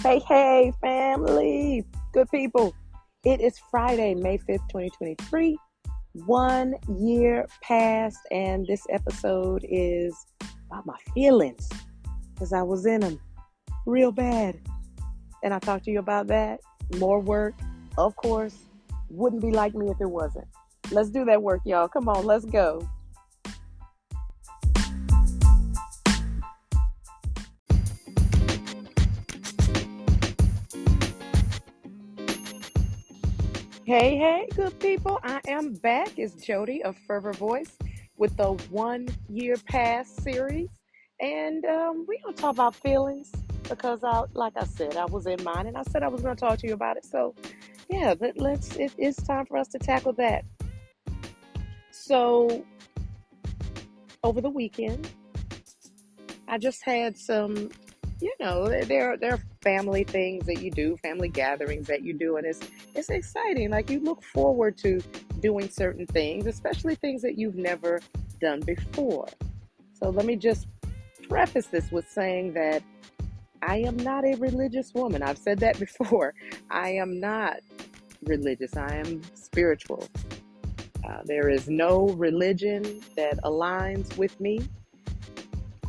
Hey, hey, family, good people. It is Friday, May 5th, 2023. 1 year passed, and this episode is about my feelings because I was in them real bad. And I talked to you about that. More work, of course. Wouldn't be like me if it wasn't. Let's do that work, y'all. Come on, let's go. Hey, hey, good people. I am back. It's Jody of Fervor Voice with the 1 year pass series. And we're going to talk about feelings because, like I said, I was in mine and I said I was going to talk to you about it. So, yeah, it's time for us to tackle that. So, over the weekend, I just had some, there are family things that you do, family gatherings that you do, and it's exciting. Like you look forward to doing certain things, especially things that you've never done before. So let me just preface this with saying that I am not a religious woman. I've said that before. I am not religious. I am spiritual. There is no religion that aligns with me.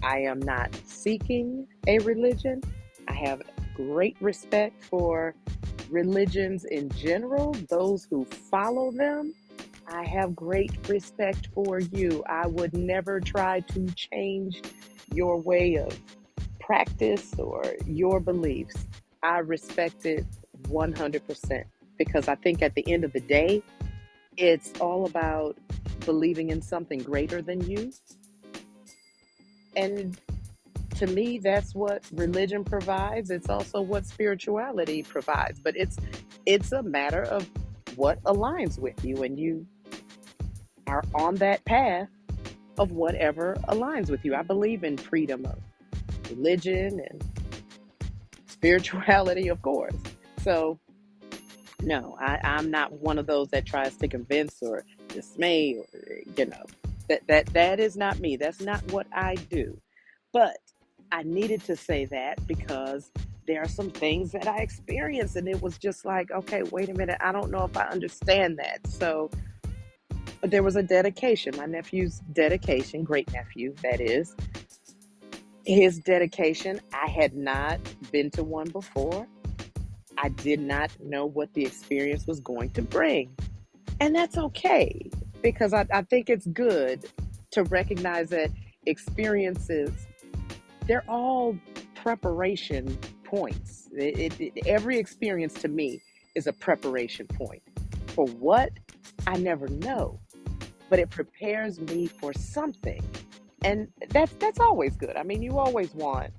I am not seeking a religion. I have great respect for religions in general, those who follow them. I have great respect for you. I would never try to change your way of practice or your beliefs. I respect it 100% because I think at the end of the day, it's all about believing in something greater than you. And to me, that's what religion provides. It's also what spirituality provides. But it's a matter of what aligns with you, and you are on that path of whatever aligns with you. I believe in freedom of religion and spirituality, of course. So no, I'm not one of those that tries to convince or dismay or that is not me. That's not what I do. But I needed to say that because there are some things that I experienced, and it was just like, okay, wait a minute, I don't know if I understand that. So there was a dedication, my nephew's dedication, great nephew, that is, his dedication. I had not been to one before. I did not know what the experience was going to bring. And that's okay, because I think it's good to recognize that experiences, they're all preparation points. Every experience to me is a preparation point. For what? I never know, but it prepares me for something. And that's always good. I mean, you always want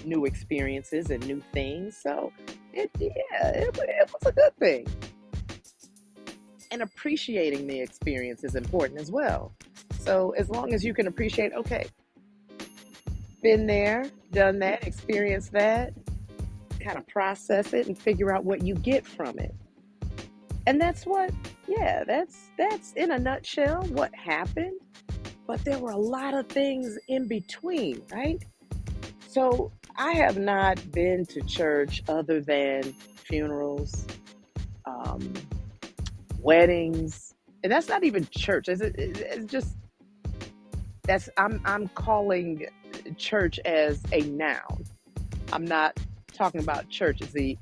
new experiences and new things. So it was a good thing. And appreciating the experience is important as well. So as long as you can appreciate, okay, been there, done that, experienced that, kind of process it and figure out what you get from it. And that's that's in a nutshell what happened. But there were a lot of things in between, right? So I have not been to church other than funerals, um, weddings, and that's not even church. It's just I'm calling church as a noun. I'm not talking about church as the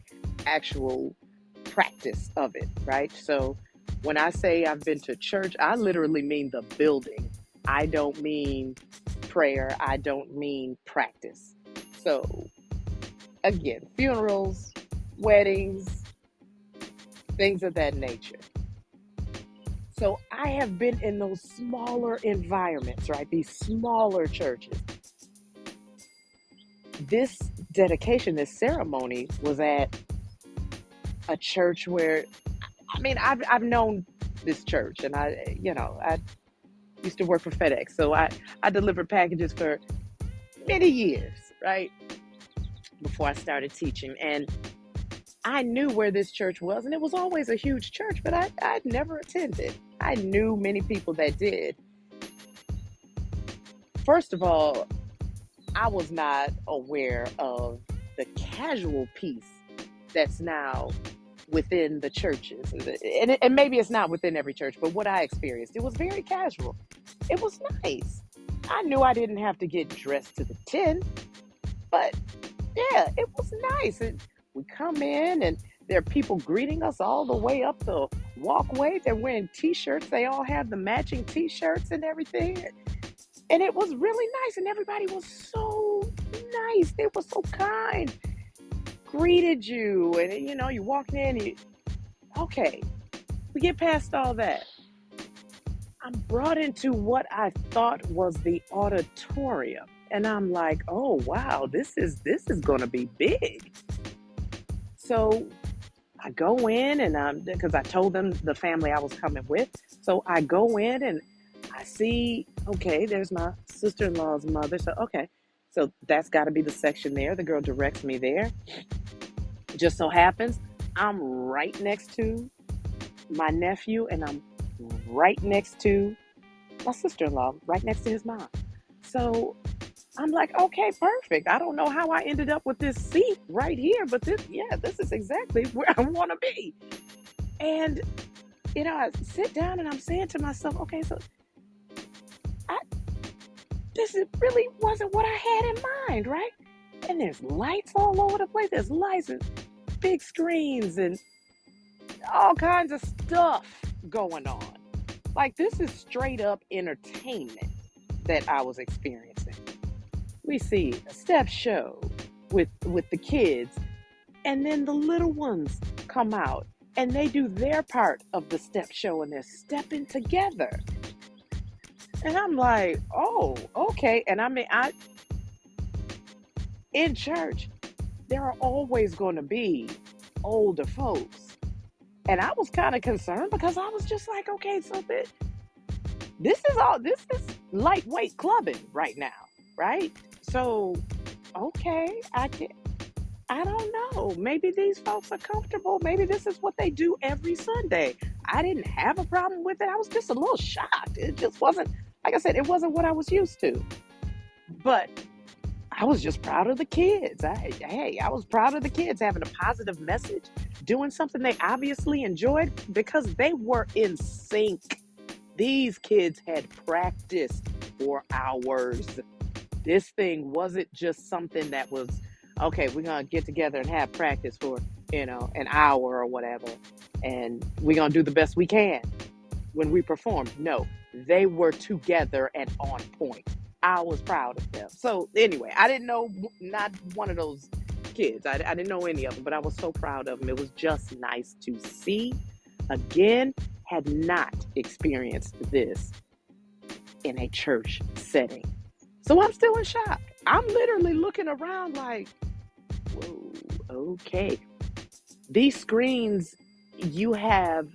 actual practice of it, right? So when I say I've been to church, I literally mean the building. I don't mean prayer. I don't mean practice. So again, funerals, weddings, things of that nature. So I have been in those smaller environments, right? These smaller churches. This dedication, this ceremony was at a church where, I mean, I've known this church, and I used to work for FedEx, so I delivered packages for many years, right? Before I started teaching, and I knew where this church was, and it was always a huge church, but I'd never attended. I knew many people that did. First of all, I was not aware of the casual piece that's now within the churches. And maybe it's not within every church, but what I experienced, it was very casual. It was nice. I knew I didn't have to get dressed to the 10, but yeah, it was nice. And we come in and there are people greeting us all the way up the walkway. They're wearing t-shirts. They all have the matching t-shirts and everything. And it was really nice. And everybody was so nice. They were so kind. Greeted you. And, you walk in. Okay, we get past all that. I'm brought into what I thought was the auditorium. And I'm like, oh, wow, this is going to be big. So I go in and because I told them the family I was coming with. So I go in and I see, okay, there's my sister-in-law's mother. So, okay, so that's got to be the section there. The girl directs me there. Just so happens, I'm right next to my nephew and I'm right next to my sister-in-law, right next to his mom. So I'm like, okay, perfect. I don't know how I ended up with this seat right here, but this is exactly where I want to be. And, I sit down and I'm saying to myself, okay, so really wasn't what I had in mind, right? And there's lights all over the place. There's lights and big screens and all kinds of stuff going on. Like, this is straight up entertainment that I was experiencing. We see a step show with the kids, and then the little ones come out and they do their part of the step show and they're stepping together. And I'm like, oh, okay. And I mean, in church, there are always going to be older folks. And I was kind of concerned because I was just like, okay, so this is lightweight clubbing right now, right? So, okay, I don't know. Maybe these folks are comfortable. Maybe this is what they do every Sunday. I didn't have a problem with it. I was just a little shocked. It just wasn't, like I said, it wasn't what I was used to. But I was just proud of the kids. I was proud of the kids having a positive message, doing something they obviously enjoyed because they were in sync. These kids had practiced for hours. This thing wasn't just something that was, okay, we're going to get together and have practice for, an hour or whatever. And we're going to do the best we can when we perform. No, they were together and on point. I was proud of them. So anyway, I didn't know, not one of those kids. I didn't know any of them, but I was so proud of them. It was just nice to see. Again, had not experienced this in a church setting. So I'm still in shock. I'm literally looking around like, whoa, okay. These screens, you have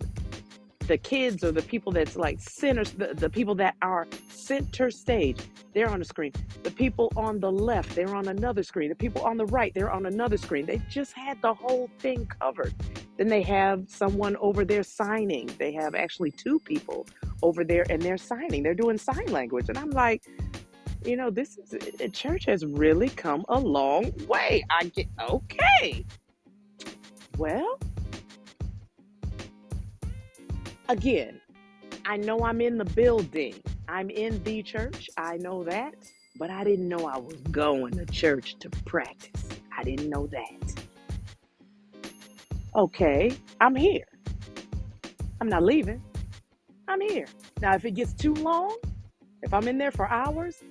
the kids or the people that's like center, the people that are center stage, they're on the screen. The people on the left, they're on another screen. The people on the right, they're on another screen. They just had the whole thing covered. Then they have someone over there signing. They have actually two people over there and they're signing. They're doing sign language. And I'm like, church has really come a long way. Okay. Well, again, I know I'm in the building. I'm in the church. I know that. But I didn't know I was going to church to practice. I didn't know that. Okay, I'm here. I'm not leaving. I'm here. Now, if it gets too long, if I'm in there for hours,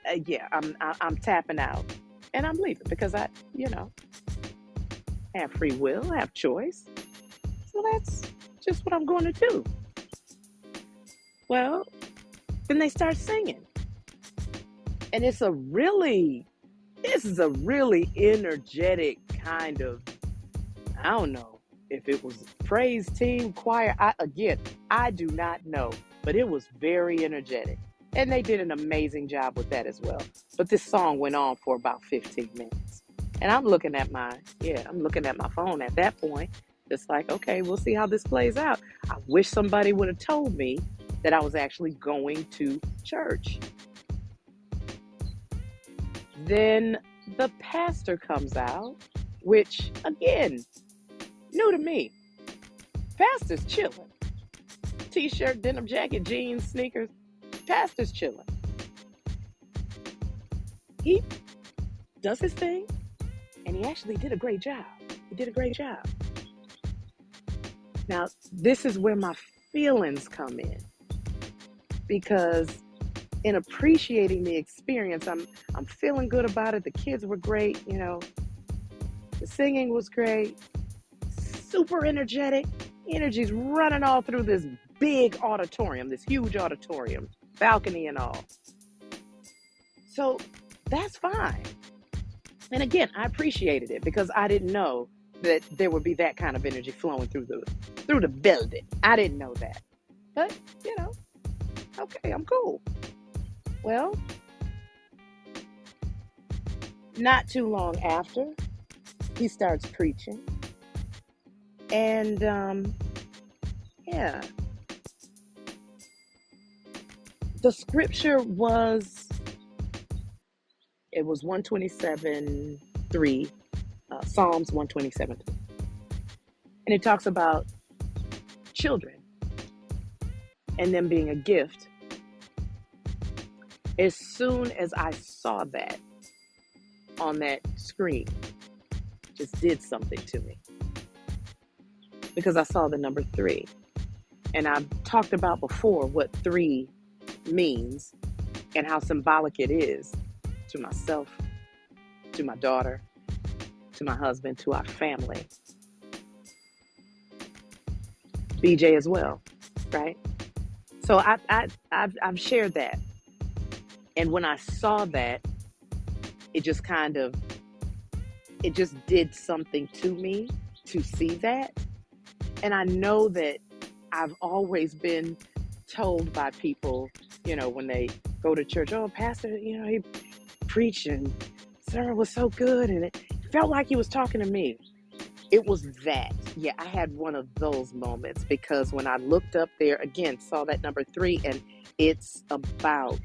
I'm tapping out and I'm leaving because I have free will, have choice. So that's just what I'm going to do. Well, then they start singing. And this is a really energetic kind of, I don't know if it was praise team, choir. I do not know, but it was very energetic. And they did an amazing job with that as well. But this song went on for about 15 minutes. And I'm looking at my phone at that point. It's like, okay, we'll see how this plays out. I wish somebody would have told me that I was actually going to church. Then the pastor comes out, which again, new to me. Pastor's chilling. T-shirt, denim jacket, jeans, sneakers. Pastor's chilling. He does his thing, and he actually did a great job. He did a great job. Now, this is where my feelings come in, because in appreciating the experience, I'm feeling good about it. The kids were great, the singing was great, super energetic. Energy's running all through this big auditorium, this huge auditorium, balcony and all. So that's fine. And again, I appreciated it because I didn't know that there would be that kind of energy flowing through the building. I didn't know that. But, okay, I'm cool. Well, not too long after, he starts preaching. And, yeah. The scripture was 127:3, Psalms 127:3. And it talks about children and them being a gift. As soon as I saw that on that screen, it just did something to me. Because I saw the number 3. And I've talked about before what 3 means and how symbolic it is to myself, to my daughter, to my husband, to our family. BJ as well, right? So I've shared that. And when I saw that, it just did something to me to see that. And I know that I've always been told by people, when they go to church, oh, pastor, he preached and sermon was so good. And it felt like he was talking to me. It was that. Yeah, I had one of those moments because when I looked up there, again, saw that number 3, and it's about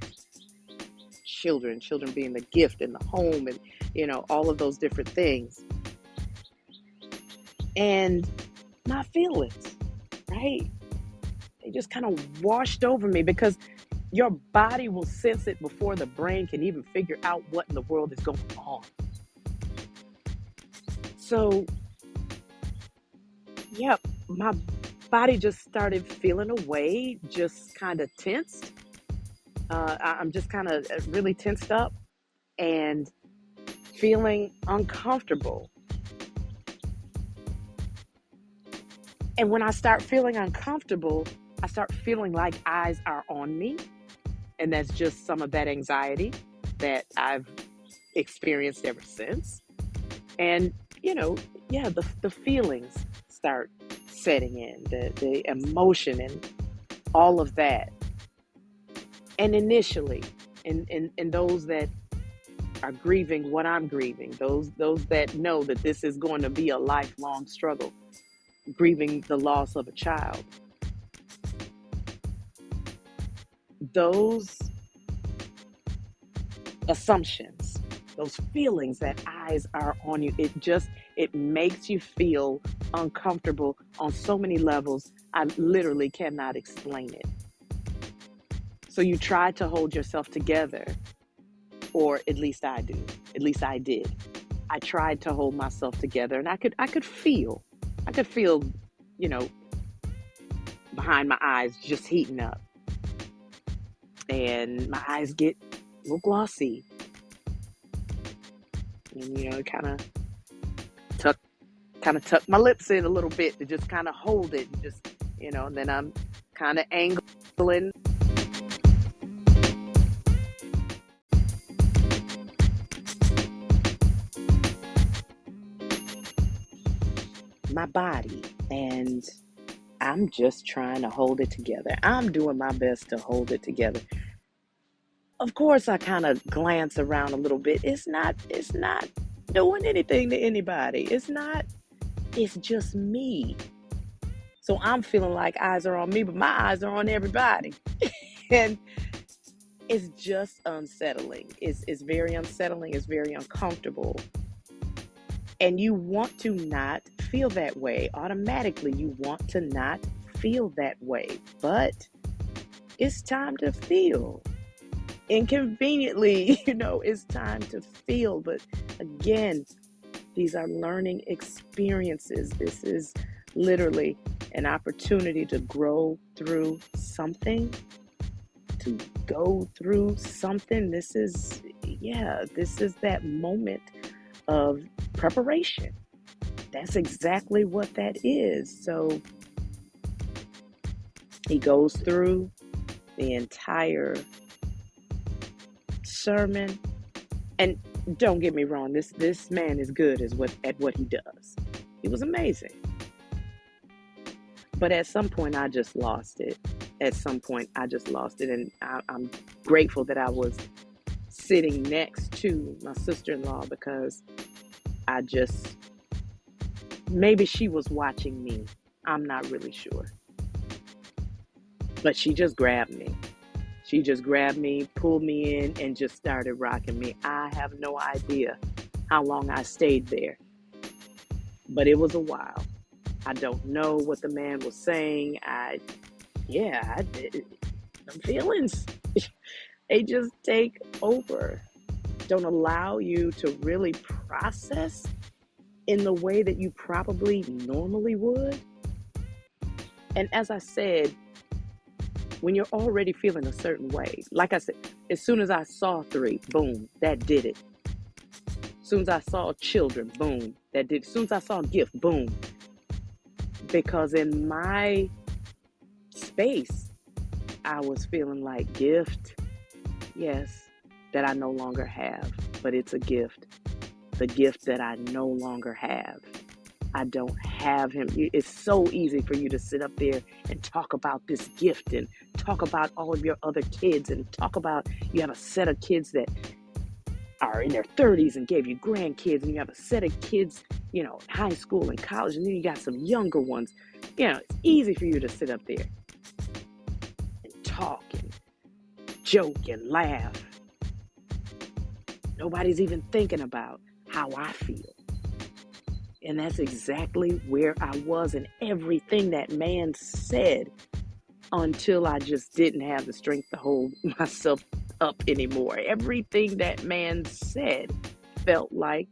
children being the gift in the home and, all of those different things. And my feelings, right? They just kind of washed over me because your body will sense it before the brain can even figure out what in the world is going on. So, yeah, my body just started feeling away, just kind of tensed. I'm just kind of really tensed up and feeling uncomfortable. And when I start feeling uncomfortable, I start feeling like eyes are on me. And that's just some of that anxiety that I've experienced ever since. And, the feelings start setting in, the emotion and all of that. And initially, in those that are grieving what I'm grieving, those that know that this is going to be a lifelong struggle, grieving the loss of a child, those assumptions, those feelings that eyes are on you, it makes you feel uncomfortable on so many levels. I literally cannot explain it. So you try to hold yourself together, or at least I do. At least I did. I tried to hold myself together, and I could feel, behind my eyes just heating up, and my eyes get a little glossy, and kind of tuck my lips in a little bit to just kind of hold it, and just and then I'm kind of angling. My body, and I'm just trying to hold it together. I'm doing my best to hold it together. Of course, I kind of glance around a little bit. It's not doing anything to anybody. It's just me. So I'm feeling like eyes are on me, but my eyes are on everybody. And It's just unsettling. It's very unsettling. It's very uncomfortable. And you want to not feel that way. Automatically, you want to not feel that way. But it's time to feel. Inconveniently, it's time to feel. But again, these are learning experiences. This is literally an opportunity to grow through something, to go through something. This is that moment of preparation. That's exactly what that is. So he goes through the entire sermon. And don't get me wrong, this man is good at what he does. He was amazing. But at some point, I just lost it. At some point, I just lost it. And I'm grateful that I was sitting next to my sister-in-law, because I just, maybe she was watching me. I'm not really sure. But she just grabbed me. She just grabbed me, pulled me in, and just started rocking me. I have no idea how long I stayed there, but it was a while. I don't know what the man was saying. I did. The feelings, they just take over. Don't allow you to really process in the way that you probably normally would. And as I said, when you're already feeling a certain way, like I said, as soon as I saw 3, boom, that did it. As soon as I saw children, boom, that did it. As soon as I saw a gift, boom. Because in my space, I was feeling like gift, yes, that I no longer have, but it's a gift. The gift that I no longer have. I don't have him. It's so easy for you to sit up there and talk about this gift and talk about all of your other kids and talk about you have a set of kids that are in their 30s and gave you grandkids, and you have a set of kids, in high school and college, and then you got some younger ones. It's easy for you to sit up there and talk and joke and laugh. Nobody's even thinking about how I feel. And that's exactly where I was, and everything that man said, until I just didn't have the strength to hold myself up anymore. Everything that man said felt like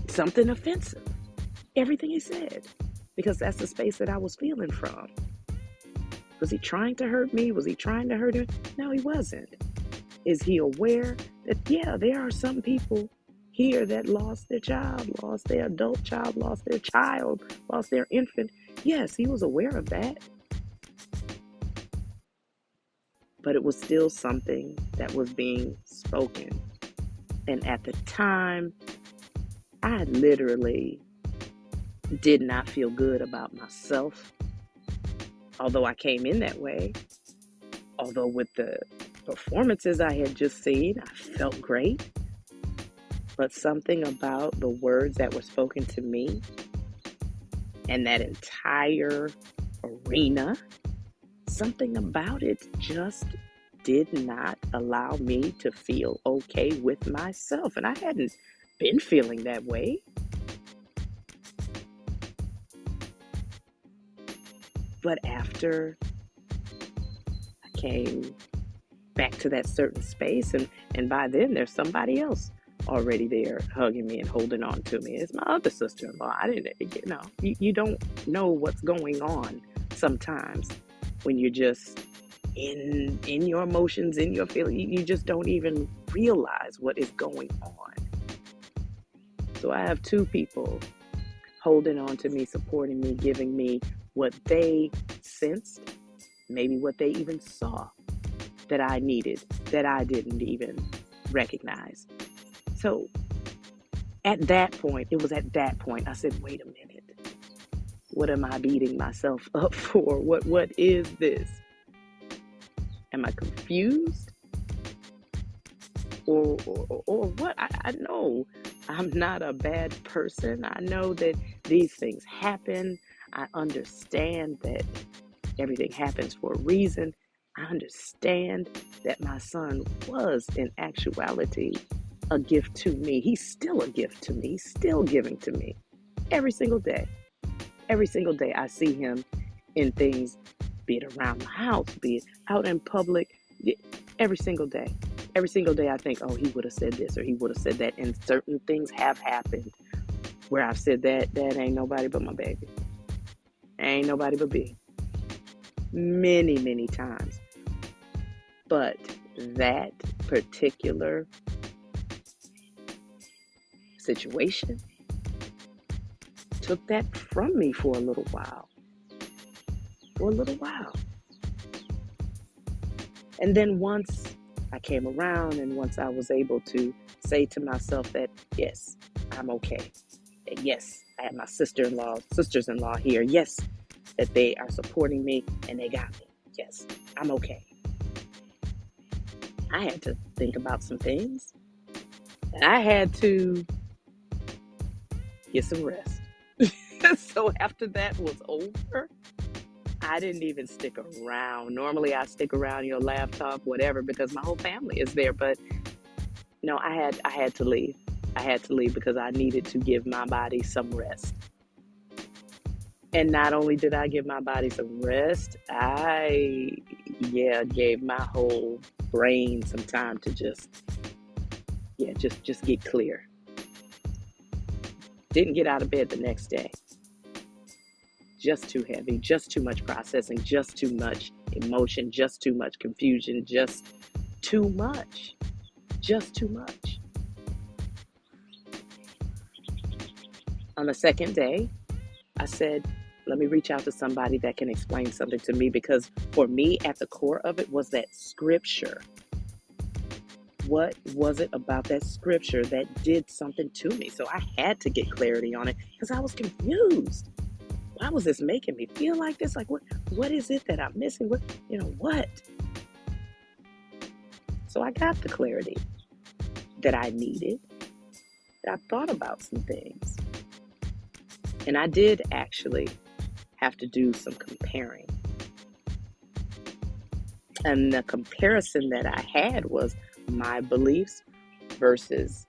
something offensive. Everything he said. Because that's the space that I was feeling from. Was he trying to hurt me? Was he trying to hurt her? No, he wasn't. Is he aware that, there are some people here that lost their child, lost their adult child, lost their child, lost their infant? Yes, he was aware of that. But it was still something that was being spoken. And at the time, I literally did not feel good about myself. Although I came in that way, although with the performances I had just seen, I felt great. But something about the words that were spoken to me and that entire arena, something about it just did not allow me to feel okay with myself. And I hadn't been feeling that way. But after I came back to that certain space, and by then there's somebody else already there hugging me and holding on to me. It's my other sister-in-law. I didn't, you don't know what's going on sometimes when you're just in your emotions, in your feelings. You just don't even realize what is going on. So I have 2 people holding on to me, supporting me, giving me what they sensed, maybe what they even saw that I needed, that I didn't even recognize. So it was at that point, I said, wait a minute. What am I beating myself up for? What is this? Am I confused? Or what? I know I'm not a bad person. I know that these things happen. I understand that everything happens for a reason. I understand that my son was, in actuality, a gift to me. He's still a gift to me. He's still giving to me every single day. Every single day, I see him in things, be it around the house, be it out in public, every single day. Every single day, I think, oh, he would have said this or he would have said that. And certain things have happened where I've said that ain't nobody but my baby. Ain't nobody but me. Many, many times. But that particular situation took that from me for a little while. And then once I came around and once I was able to say to myself that, yes, I'm okay. That yes, I have my sisters-in-law here. Yes, that they are supporting me and they got me. Yes, I'm okay. I had to think about some things and I had to get some rest. So after that was over, I didn't even stick around. Normally I stick around, laugh, talk, whatever, because my whole family is there. But no, I had to leave. I had to leave because I needed to give my body some rest. And not only did I give my body some rest, I gave my whole brain some time to just get clear. Didn't get out of bed the next day. Just too heavy, just too much processing, just too much emotion, just too much confusion, just too much. On the second day, I said, let me reach out to somebody that can explain something to me, because for me, at the core of it was that scripture. What was it about that scripture that did something to me? So I had to get clarity on it because I was confused. Why was this making me feel like this? Like, what is it that I'm missing? What? So I got the clarity that I needed. I thought about some things. And I did actually have to do some comparing. And the comparison that I had was my beliefs versus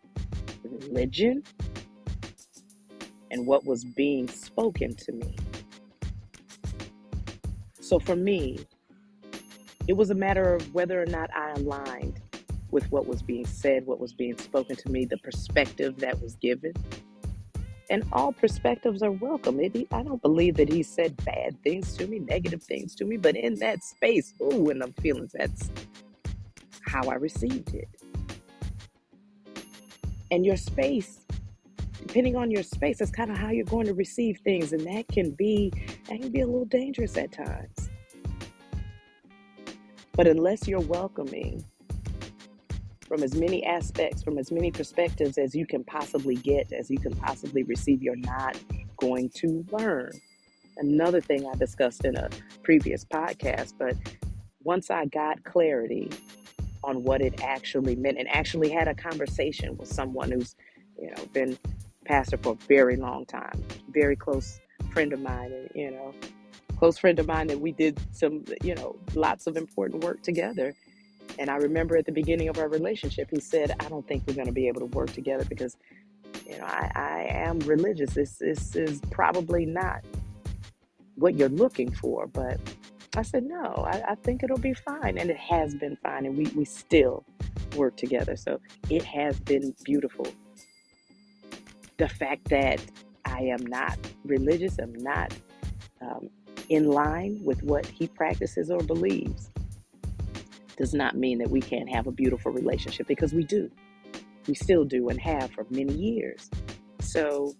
religion and what was being spoken to me. So for me, it was a matter of whether or not I aligned with what was being said, what was being spoken to me, the perspective that was given. And all perspectives are welcome. I don't believe that he said bad things to me, negative things to me, but in that space, in them feelings, that's how I received it. And your space, depending on your space, that's kind of how you're going to receive things. And that can be a little dangerous at times. But unless you're welcoming from as many aspects, from as many perspectives as you can possibly get, as you can possibly receive, you're not going to learn. Another thing I discussed in a previous podcast, but once I got clarity on what it actually meant and actually had a conversation with someone who's, been pastor for a very long time, very close friend of mine, and, close friend of mine that we did some, lots of important work together. And I remember at the beginning of our relationship, he said, I don't think we're going to be able to work together because, I am religious. This is probably not what you're looking for. But I said, no, I think it'll be fine. And it has been fine. And we still work together. So it has been beautiful. The fact that I am not religious, I'm not in line with what he practices or believes, does not mean that we can't have a beautiful relationship, because we do. We still do and have for many years. So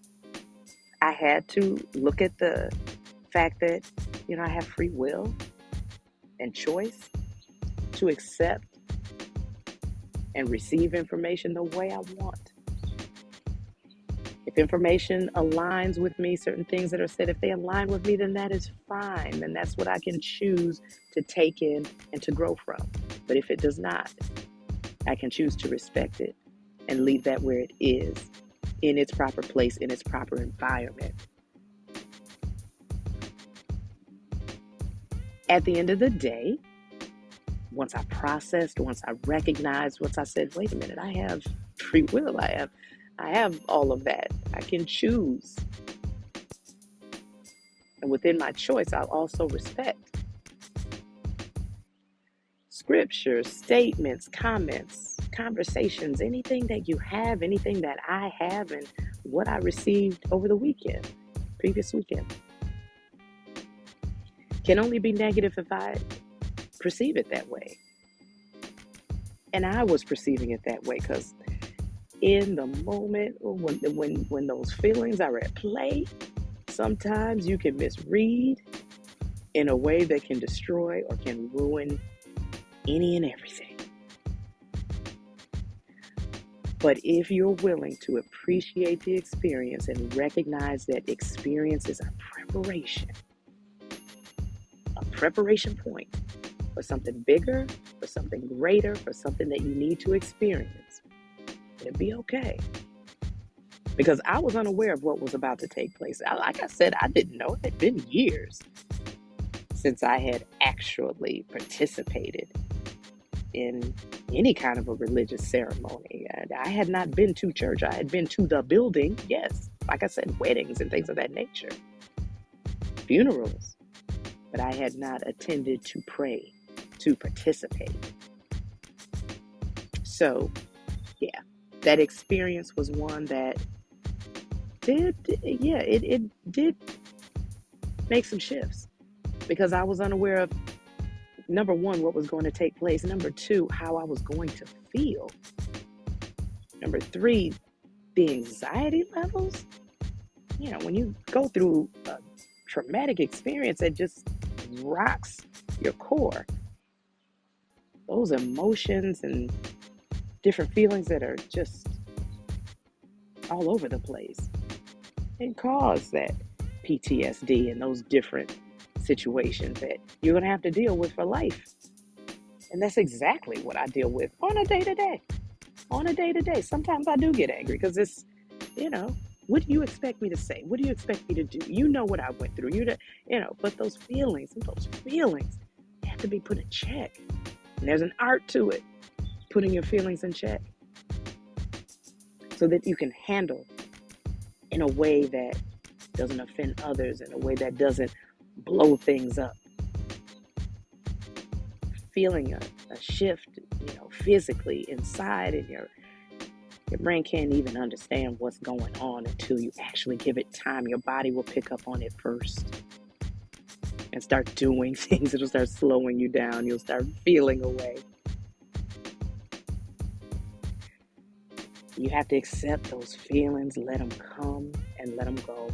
I had to look at the fact that, I have free will and choice to accept and receive information the way I want. If information aligns with me, certain things that are said, if they align with me, then that is fine. Then that's what I can choose to take in and to grow from. But if it does not, I can choose to respect it and leave that where it is, in its proper place, in its proper environment. At the end of the day, once I processed, once I recognized, once I said, wait a minute, I have free will. I have all of that. I can choose. And within my choice, I'll also respect scriptures, statements, comments, conversations, anything that you have, anything that I have, and what I received over the weekend, previous weekend, can only be negative if I perceive it that way. And I was perceiving it that way because in the moment when those feelings are at play, sometimes you can misread in a way that can destroy or can ruin any and everything. But if you're willing to appreciate the experience and recognize that experience is a preparation point for something bigger, for something greater, for something that you need to experience, it'll be okay. Because I was unaware of what was about to take place. Like I said, I didn't know. It had been years since I had actually participated in any kind of a religious ceremony. And I had not been to church. I had been to the building, yes. Like I said, weddings and things of that nature, funerals. But I had not attended to pray, to participate. So, yeah, that experience was one that it did make some shifts because I was unaware of, number one, what was going to take place. Number two, how I was going to feel. Number three, the anxiety levels. When you go through a traumatic experience that just rocks your core, those emotions and different feelings that are just all over the place, and cause that PTSD and those different situations that you're going to have to deal with for life. And that's exactly what I deal with on a day-to-day. On a day-to-day. Sometimes I do get angry because it's, what do you expect me to say? What do you expect me to do? You know what I went through. But those feelings have to be put in check. And there's an art to it, putting your feelings in check so that you can handle in a way that doesn't offend others, in a way that doesn't blow things up. Feeling a shift, physically inside, and your brain can't even understand what's going on until you actually give it time. Your body will pick up on it first and start doing things. It'll start slowing you down. You'll start feeling away. You have to accept those feelings, let them come and let them go.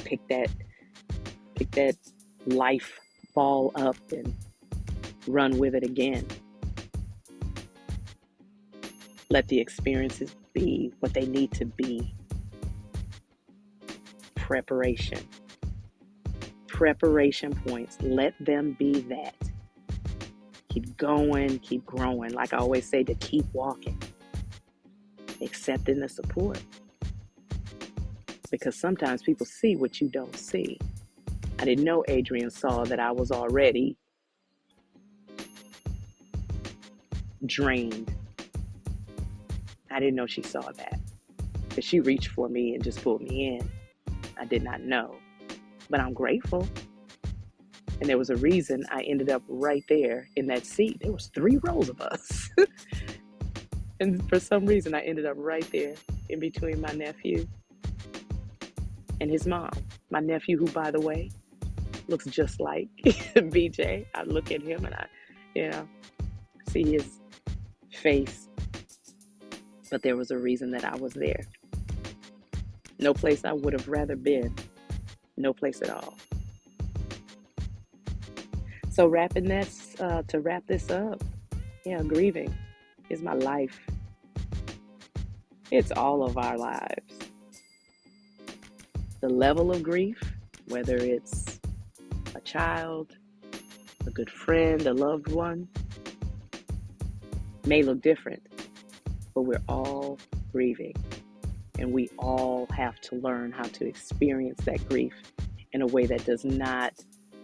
Pick that life ball up and run with it again. Let the experiences be what they need to be. Preparation points. Let them be that. Keep going, keep growing. Like I always say, to keep walking. Accepting the support. Because sometimes people see what you don't see. I didn't know Adrian saw that I was already drained. I didn't know she saw that. Because she reached for me and just pulled me in. I did not know. But I'm grateful. And there was a reason I ended up right there in that seat. There was 3 rows of us. And for some reason, I ended up right there in between my nephew and his mom. My nephew, who, by the way, looks just like BJ. I look at him and I see his face. But there was a reason that I was there. No place I would have rather been. No place at all. So to wrap this up, grieving is my life. It's all of our lives. The level of grief, whether it's a child, a good friend, a loved one, may look different, but we're all grieving. And we all have to learn how to experience that grief in a way that does not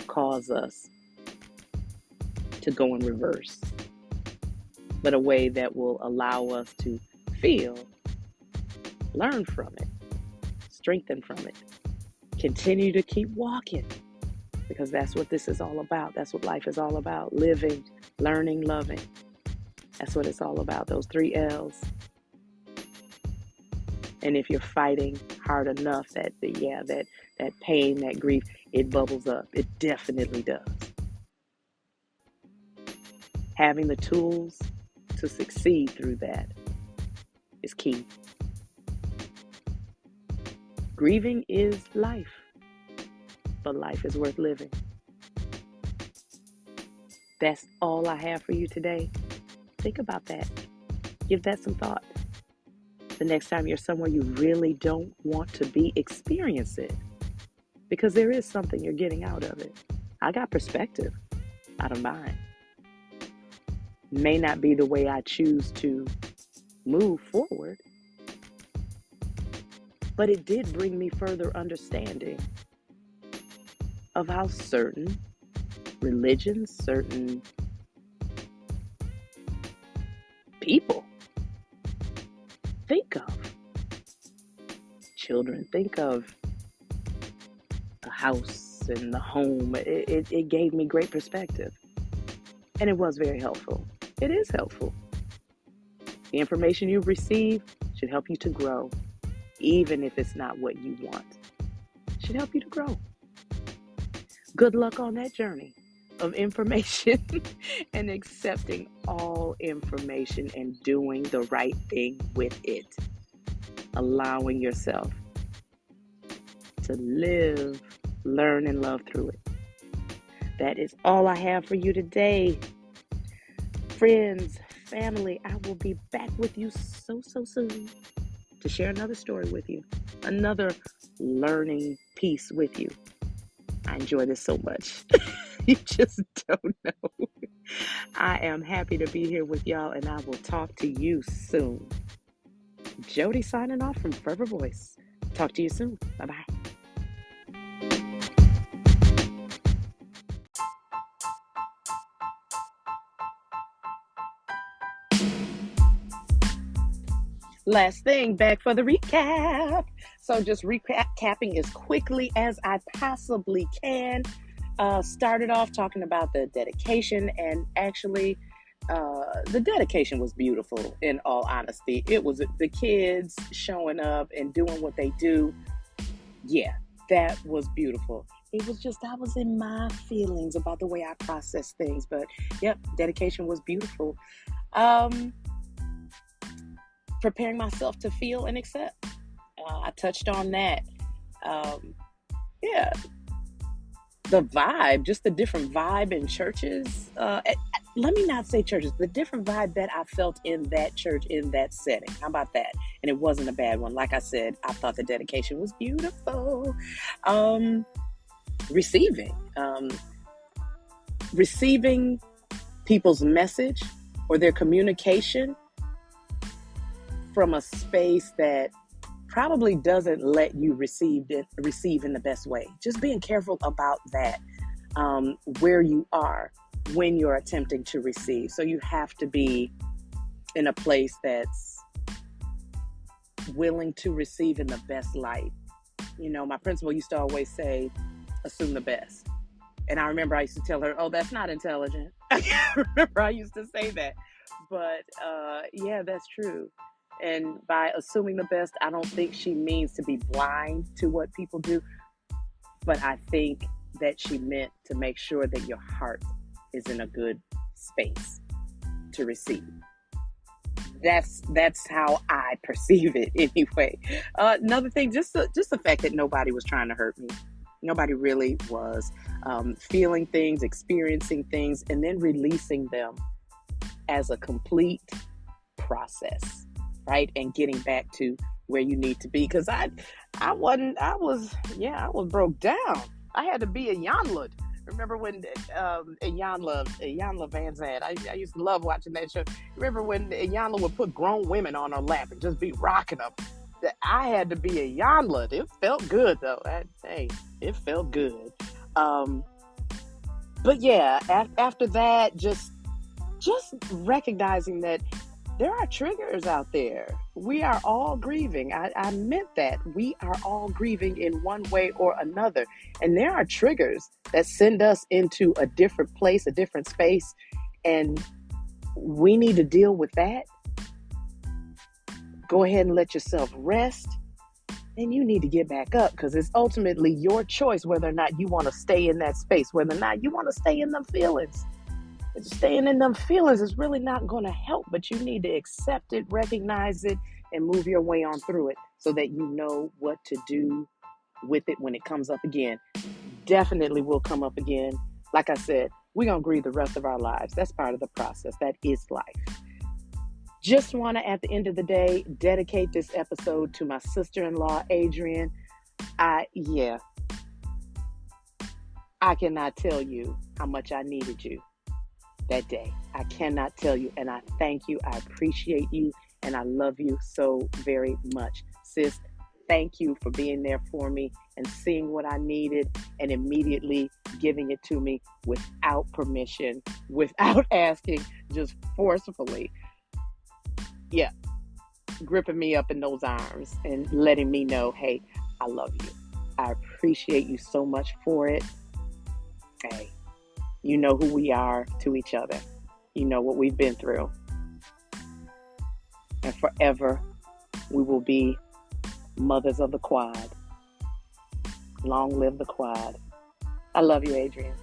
cause us to go in reverse, but a way that will allow us to feel, learn from it, strengthen from it, continue to keep walking, because that's what this is all about. That's what life is all about: living, learning, loving. That's what it's all about, those 3 L's. And if you're fighting hard enough, that pain, that grief, it bubbles up. It definitely does. Having the tools to succeed through that is key. Grieving is life, but life is worth living. That's all I have for you today. Think about that. Give that some thought. The next time you're somewhere you really don't want to be, experience it. Because there is something you're getting out of it. I got perspective out of mine. May not be the way I choose to move forward, but it did bring me further understanding of how certain religions, certain people think of children, think of the house and the home. It gave me great perspective, and it was very helpful. It is helpful. The information you've received should help you to grow, even if it's not what you want. It should help you to grow. Good luck on that journey of information and accepting all information and doing the right thing with it. Allowing yourself to live, learn, and love through it. That is all I have for you today. Friends, family, I will be back with you so soon to share another story with you, another learning piece with you. I enjoy this so much. You just don't know. I am happy to be here with y'all, and I will talk to you soon. Jody signing off from Forever Voice. Talk to you soon. Bye-bye. Last thing, back for the recap. So just recapping as quickly as I possibly can. Started off talking about the dedication, and actually the dedication was beautiful, in all honesty. It was the kids showing up and doing what they do. Yeah, that was beautiful. It was just, I was in my feelings about the way I process things. But yep, dedication was beautiful. Preparing myself to feel and accept. I touched on that. Yeah, the vibe, just the different vibe in churches. Let me not say churches, the different vibe that I felt in that church, in that setting. How about that? And it wasn't a bad one. Like I said, I thought the dedication was beautiful. Receiving people's message or their communication from a space that probably doesn't let you receive in the best way. Just being careful about that, where you are when you're attempting to receive. So you have to be in a place that's willing to receive in the best light. You know, my principal used to always say, assume the best. And I remember I used to tell her, oh, that's not intelligent. I remember I used to say that. But yeah, that's true. And by assuming the best, I don't think she means to be blind to what people do, but I think that she meant to make sure that your heart is in a good space to receive. That's how I perceive it anyway. Another thing, just the fact that nobody was trying to hurt me. Nobody really was. Feeling things, experiencing things, and then releasing them as a complete process. Right? And getting back to where you need to be. Because I was broke down. I had to be a Yanlud. Remember when Iyanla Van Zandt, I used to love watching that show. Remember when Iyanla would put grown women on her lap and just be rocking them? I had to be a Yanlud. It felt good though. It felt good. But yeah, after that, just recognizing that there are triggers out there. We are all grieving. I meant that. We are all grieving in one way or another. And there are triggers that send us into a different place, a different space. And we need to deal with that. Go ahead and let yourself rest. And you need to get back up because it's ultimately your choice whether or not you want to stay in that space, whether or not you want to stay in them feelings. Staying in them feelings is really not going to help, but you need to accept it, recognize it, and move your way on through it so that you know what to do with it when it comes up again. Definitely will come up again. Like I said, we're going to grieve the rest of our lives. That's part of the process. That is life. Just want to, at the end of the day, dedicate this episode to my sister-in-law, Adrian. I cannot tell you how much I needed you that day. I cannot tell you. And I thank you. I appreciate you. And I love you so very much. Sis, thank you for being there for me and seeing what I needed and immediately giving it to me without permission, without asking, just forcefully. Yeah, gripping me up in those arms and letting me know, hey, I love you. I appreciate you so much for it. Hey, you know who we are to each other. You know what we've been through. And forever, we will be mothers of the quad. Long live the quad. I love you, Adrian.